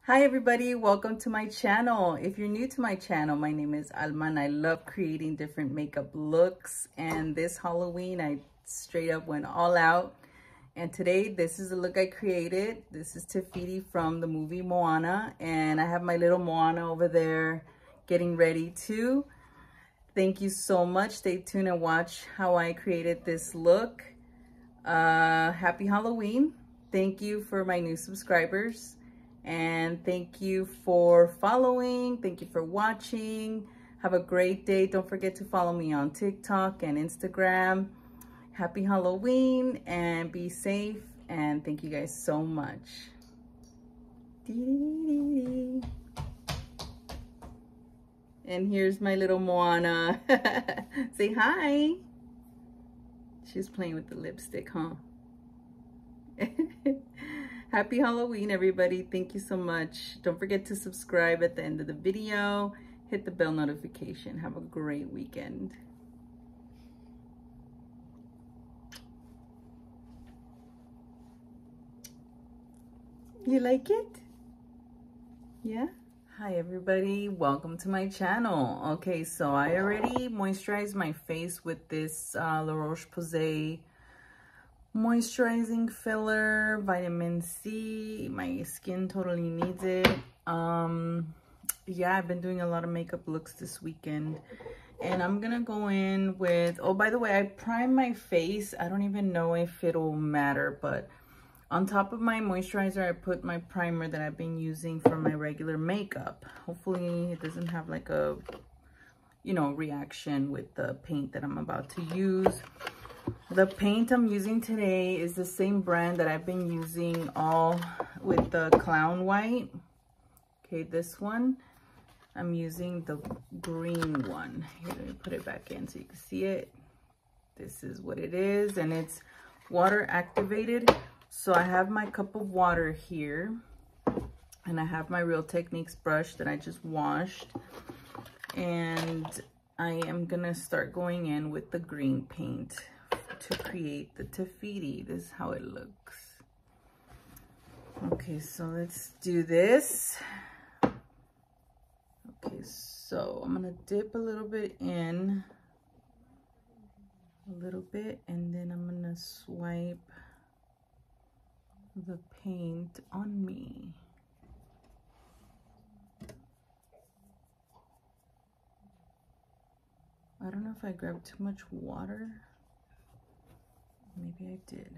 Hi everybody, welcome to my channel. If you're new to my channel, my name is Alma and I love creating different makeup looks. And this Halloween, I straight up went all out. And today, this is the look I created. This is Te Fiti from the movie Moana. And I have my little Moana over there getting ready too. Thank you so much. Stay tuned and watch how I created this look. Happy Halloween. Thank you for my new subscribers. And thank you for following. Thank you for watching. Have a great day. Don't forget to follow me on TikTok and Instagram. Happy Halloween and be safe. And thank you guys so much. And here's my little Moana. Say hi. She's playing with the lipstick, huh? Happy Halloween, everybody. Thank you so much. Don't forget to subscribe at the end of the video. Hit the bell notification. Have a great weekend. You like it? Yeah? Hi, everybody. Welcome to my channel. Okay, so I already moisturized my face with this La Roche-Posay moisturizing filler, vitamin C. My skin totally needs it. Yeah, I've been doing a lot of makeup looks this weekend, and I'm gonna go in with, oh, by the way, I prime my face. I don't even know if it'll matter, but on top of my moisturizer, I put my primer that I've been using for my regular makeup. Hopefully it doesn't have like a, reaction with the paint that I'm about to use. The paint I'm using today is the same brand that I've been using all with the Clown White. Okay, this one, I'm using the green one. Here, let me put it back in so you can see it. This is what it is, and it's water activated. So I have my cup of water here, and I have my Real Techniques brush that I just washed. And I am gonna start going in with the green paint to create the Te Fiti. This is how it looks. Okay, so let's do this. Okay, so I'm gonna dip a little bit in, and then I'm gonna swipe the paint on me. I don't know if I grabbed too much water. Maybe I did.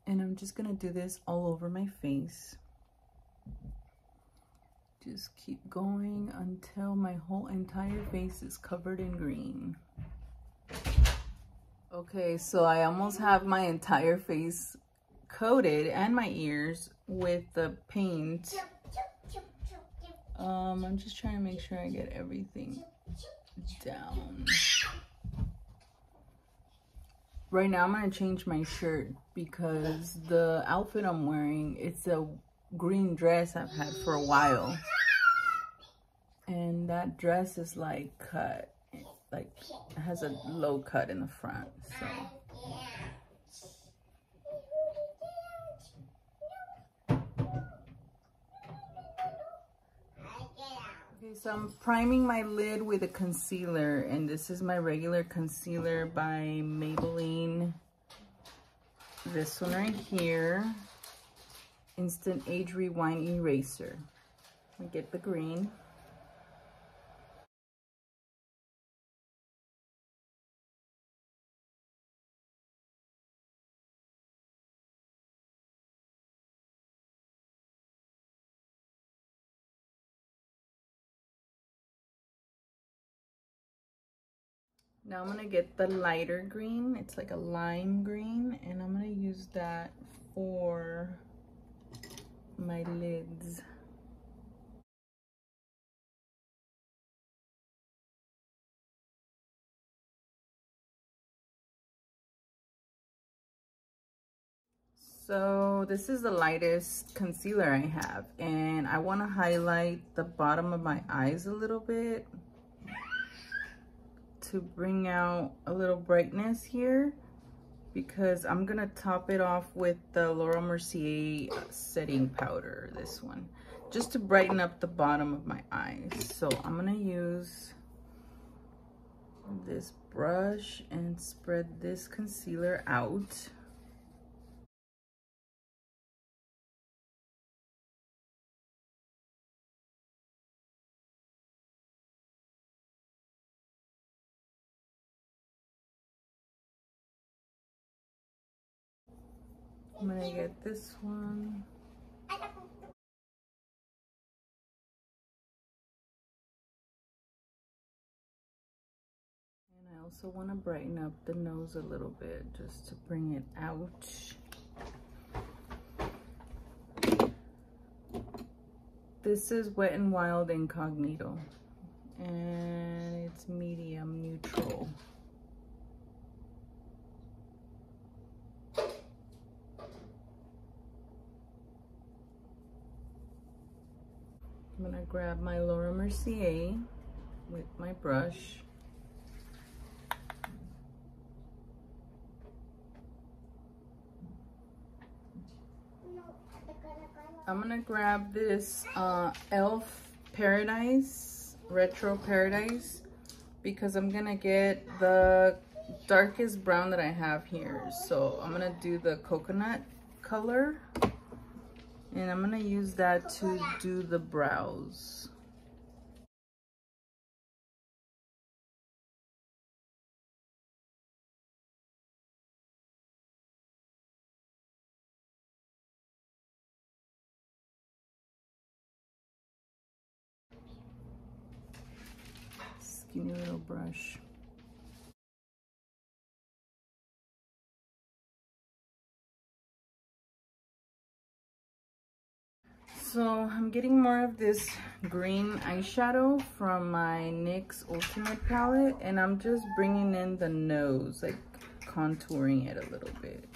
And I'm just gonna do this all over my face. Just keep going until my whole entire face is covered in green. Okay, so I almost have my entire face coated and my ears with the paint. I'm just trying to make sure I get everything down. Right now I'm gonna change my shirt because the outfit I'm wearing, it's a green dress I've had for a while. And that dress is like cut, like it has a low cut in the front, so. Okay, so I'm priming my lid with a concealer, and this is my regular concealer by Maybelline. This one right here, Instant Age Rewind Eraser. Let me get the green. Now I'm gonna get the lighter green. It's like a lime green, and I'm gonna use that for my lids. So this is the lightest concealer I have, and I want to highlight the bottom of my eyes a little bit to bring out a little brightness here, because I'm gonna top it off with the Laura Mercier setting powder, this one, just to brighten up the bottom of my eyes. So I'm gonna use this brush and spread this concealer out. I'm gonna get this one. And I also want to brighten up the nose a little bit, just to bring it out. This is Wet n Wild Incognito, and it's medium neutral. I'm gonna grab my Laura Mercier with my brush. I'm gonna grab this e.l.f. Paradise, Retro Paradise, because I'm gonna get the darkest brown that I have here. So I'm gonna do the coconut color, and I'm gonna use that to do the brows. Skinny little brush. So I'm getting more of this green eyeshadow from my NYX Ultimate palette, and I'm just bringing in the nose, like contouring it a little bit,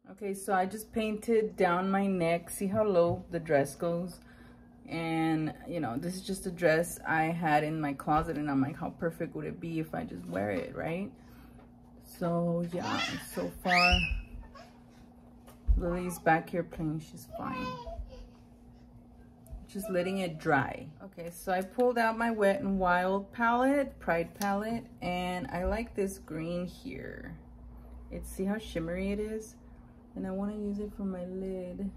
Okay, so I just painted down my neck. See how low the dress goes? And, you know, this is just a dress I had in my closet, and I'm like, how perfect would it be if I just wear it, right? So, yeah, so far, Lily's back here playing. She's fine. Just letting it dry. Okay, so I pulled out my Wet n Wild palette, Pride palette, and I like this green here. See how shimmery it is? And I want to use it for my lid.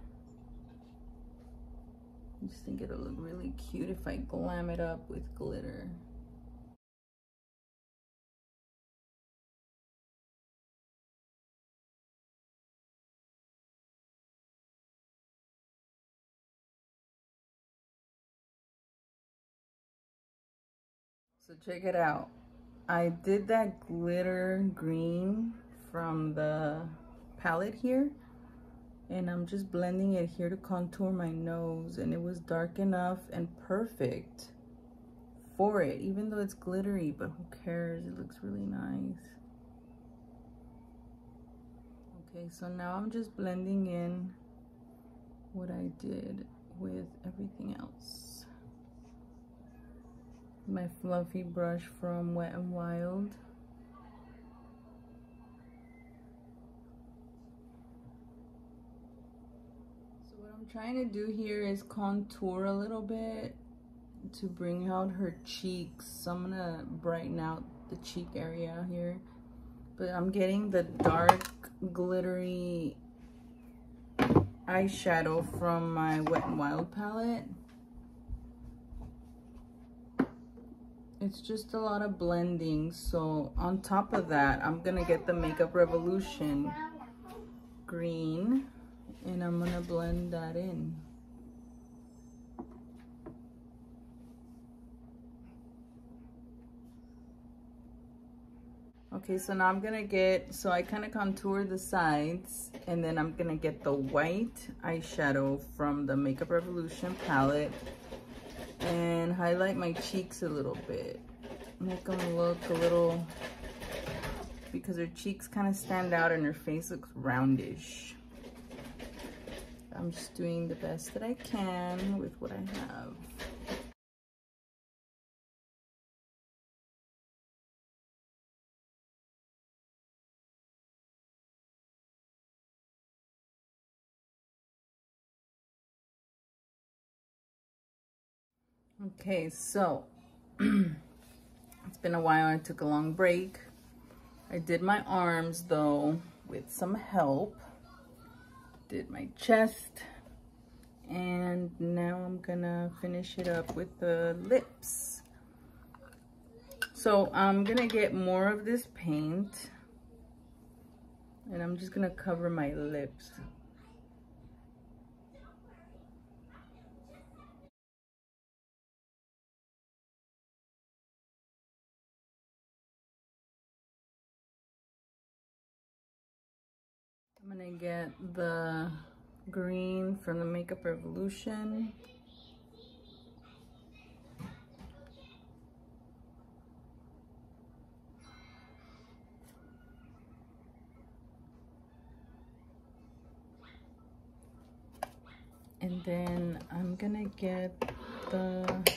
I just think it'll look really cute if I glam it up with glitter. So check it out. I did that glitter green from the palette here, and I'm just blending it here to contour my nose, and it was dark enough and perfect for it, even though it's glittery, but who cares? It looks really nice. Okay, so now I'm just blending in what I did with everything else. My fluffy brush from Wet n Wild. So what I'm trying to do here is contour a little bit to bring out her cheeks. So I'm gonna brighten out the cheek area here. But I'm getting the dark glittery eyeshadow from my Wet n Wild palette. it's just a lot of blending. So on top of that, I'm gonna get the Makeup Revolution green and I'm gonna blend that in. Okay, so now I'm gonna get, so I kind of contour the sides and then I'm gonna get the white eyeshadow from the Makeup Revolution palette and highlight my cheeks a little bit. Make them look a little, because her cheeks kind of stand out and her face looks roundish. I'm just doing the best that I can with what I have. Okay, so it's been a while. I took a long break. I did my arms though with some help. Did my chest. And now I'm gonna finish it up with the lips. So I'm gonna get more of this paint and I'm just gonna cover my lips. I'm gonna get the green from the Makeup Revolution. And then I'm gonna get the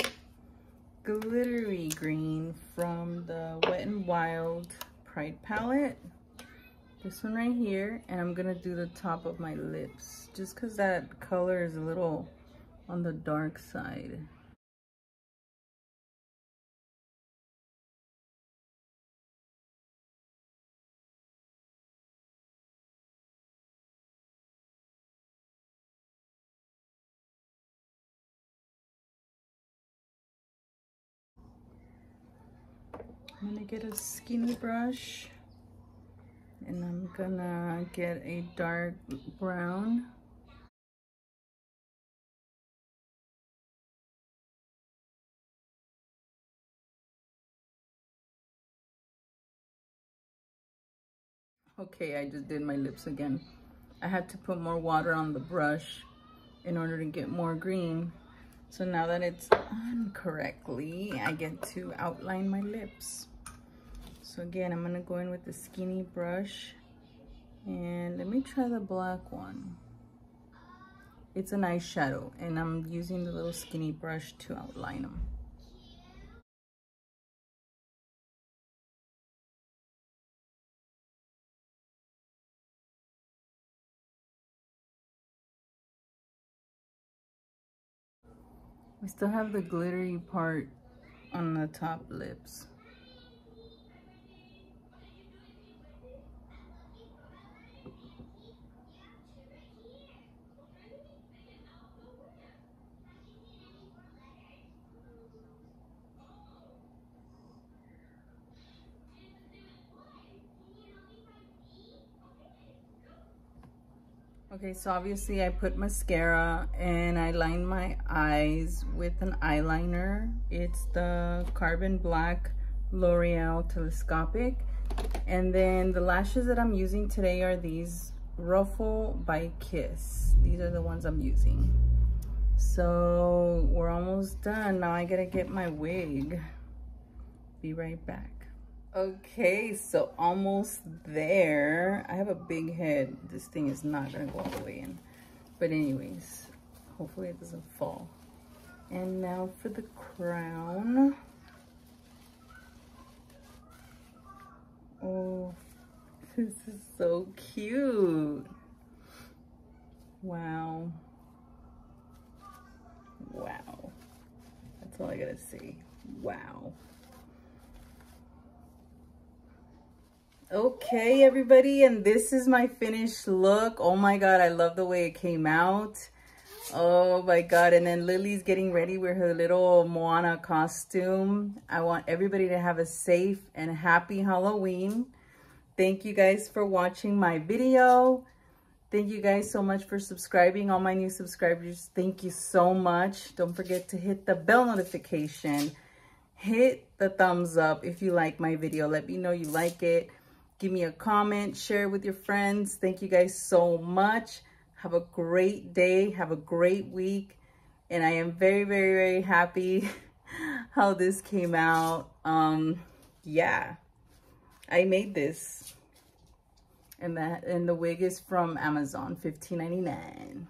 glittery green from the Wet n Wild Pride palette. This one right here, and I'm gonna do the top of my lips just because that color is a little on the dark side. I'm gonna get a skinny brush and I'm gonna get a dark brown. Okay, I just did my lips again. I had to put more water on the brush in order to get more green. So now that it's on correctly, I get to outline my lips. So again, I'm gonna go in with the skinny brush and let me try the black one. It's an eyeshadow and I'm using the little skinny brush to outline them. I still have the glittery part on the top lips. Okay, so obviously I put mascara and I lined my eyes with an eyeliner. It's the Carbon Black L'Oreal Telescopic. And then the lashes that I'm using today are these Ruffle by Kiss. These are the ones I'm using. So we're almost done. Now I gotta get my wig. Be right back. Okay, so almost there. I have a big head. This thing is not gonna go all the way in. But anyways, hopefully it doesn't fall. And now for the crown. Oh, this is so cute. Wow. Wow. That's all I gotta say. Wow. Okay, everybody, and this is my finished look. Oh my god, I love the way it came out. Oh my God. And then Lily's getting ready with her little Moana costume. I want everybody to have a safe and happy Halloween. Thank you guys for watching my video. Thank you guys so much for subscribing. All my new subscribers, thank you so much. Don't forget to hit the bell notification. Hit the thumbs up if you like my video. Let me know you like it. Give me a comment. Share it with your friends. Thank you guys so much. Have a great day. Have a great week. And I am very, very, very happy how this came out. Yeah, I made this. And the wig is from Amazon, $15.99.